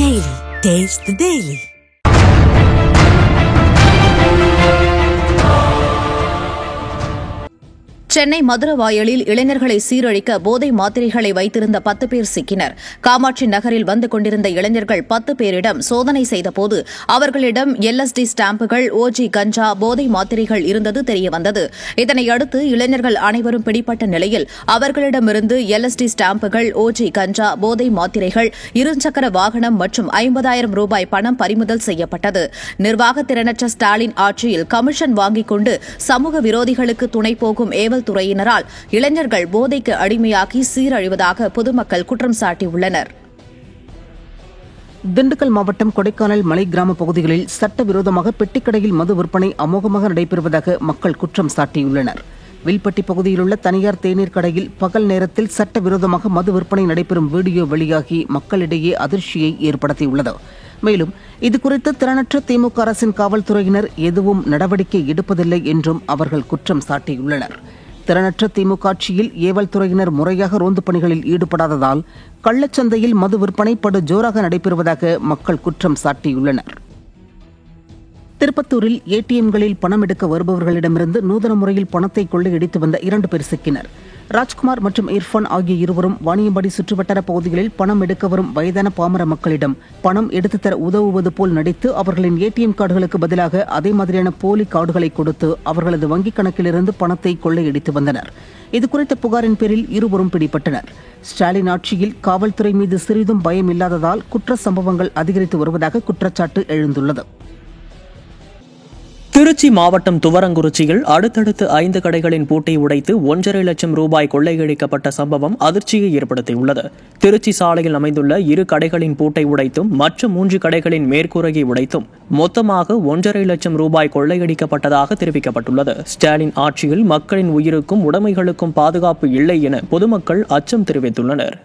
Daily. Taste the Daily. Chennai மதுரவாயலில் இளைஞர்களை சீரழிக்க போதை மாத்திரைகளை வைத்திருந்த 10 பேர் சிக்கினர். காமாட்சி நகரில் வந்து கொண்டிருந்த இளைஞர்கள் 10 பேரிடம் சோதனை செய்தபோது அவர்களிடம் LSD ஸ்டாம்புகள், OG கஞ்சா, போதை மாத்திரைகள் இருந்தது தெரியவந்தது. இதனையடுத்து இளைஞர்கள் அனைவரும் பிடிபட்ட நிலையில் அவர்களிடமிருந்து LSD ஸ்டாம்புகள், OG கஞ்சா, போதை மாத்திரைகள், இருசக்கர வாகனம் மற்றும் 50,000 ரூபாய் பணம் பறிமுதல் செய்யப்பட்டது. நிர்வாக திறனற்ற ஸ்டாலின் ஆட்சியில் கமிஷன் வாங்கிக் கொண்டு சமூக விரோதிகளுக்கு துணை போகும் ஏவல் துறையினரால் இளைஞர்கள் போதைக்கு அடிமையாகி சீரழிவதாக பொதுமக்கள் குற்றம் சாட்டியுள்ளனர். திண்டுக்கல் மாவட்டம் கொடைக்கானல் மலை கிராம பகுதிகளில் சட்டவிரோதமாக பெட்டிக்கடையில் மது விற்பனை அமோகமாக நடைபெறுவதாக மக்கள் குற்றம் சாட்டியுள்ளனர். வில்பட்டி பகுதியில் உள்ள தனியார் தேநீர் கடையில் பகல் நேரத்தில் சட்டவிரோதமாக மது விற்பனை நடைபெறும் வீடியோ வெளியாகி மக்களிடையே அதிர்ச்சியை ஏற்படுத்தியுள்ளது. மேலும் இதுகுறித்து திறனற்ற திமுக அரசின் காவல்துறையினர் எதுவும் நடவடிக்கை எடுப்பதில்லை என்றும் அவர்கள் குற்றம் சாட்டியுள்ளனர். திறனற்ற திமுக ஆட்சியில் ஏவல் துறையினர் முறையாக ரோந்து பணிகளில் ஈடுபடாததால் கள்ளச்சந்தையில் மது விற்பனை படு ஜோராக நடைபெறுவதாக மக்கள் குற்றம் சாட்டியுள்ளனர். திருப்பத்தூரில் ATMகளில் பணம் எடுக்க வருபவர்களிடமிருந்து நூதன முறையில் பணத்தை கொள்ளையடித்து வந்த 2 பேர் சிக்கினர். ராஜ்குமார் மற்றும் இர்ஃபான் ஆகிய இருவரும் வாணியம்பாடி சுற்றுவட்டார பகுதிகளில் பணம் எடுக்க வரும் வயதான பாமர மக்களிடம் பணம் எடுத்துத்தர உதவுவது போல் நடித்து அவர்களின் ATM கார்டுகளுக்கு பதிலாக அதே மாதிரியான போலி கார்டுகளை கொடுத்து அவர்களது வங்கிக் கணக்கிலிருந்து பணத்தை கொள்ளையடித்து வந்தனர். இதுகுறித்த புகாரின் பேரில் இருவரும் பிடிபட்டனர். ஸ்டாலின் ஆட்சியில் காவல்துறை மீது சிறிதும் பயம் இல்லாததால் குற்ற சம்பவங்கள் அதிகரித்து வருவதாக குற்றச்சாட்டு எழுந்துள்ளது. திருச்சி மாவட்டம் துவரங்குறிச்சியில் அடுத்தடுத்து 5 கடைகளின் பூட்டை உடைத்து 1.5 லட்சம் ரூபாய் கொள்ளையடிக்கப்பட்ட சம்பவம் அதிர்ச்சியை ஏற்படுத்தியுள்ளது. திருச்சி சாலையில் அமைந்துள்ள 2 கடைகளின் பூட்டை உடைத்தும் மற்ற 3 கடைகளின் மேற்கூரையை உடைத்தும் மொத்தமாக 1.5 லட்சம் ரூபாய் கொள்ளையடிக்கப்பட்டதாக தெரிவிக்கப்பட்டுள்ளது. ஸ்டாலின் ஆட்சியில் மக்களின் உயிருக்கும் உடைமைகளுக்கும் பாதுகாப்பு இல்லை என பொதுமக்கள் அச்சம் தெரிவித்துள்ளனர்.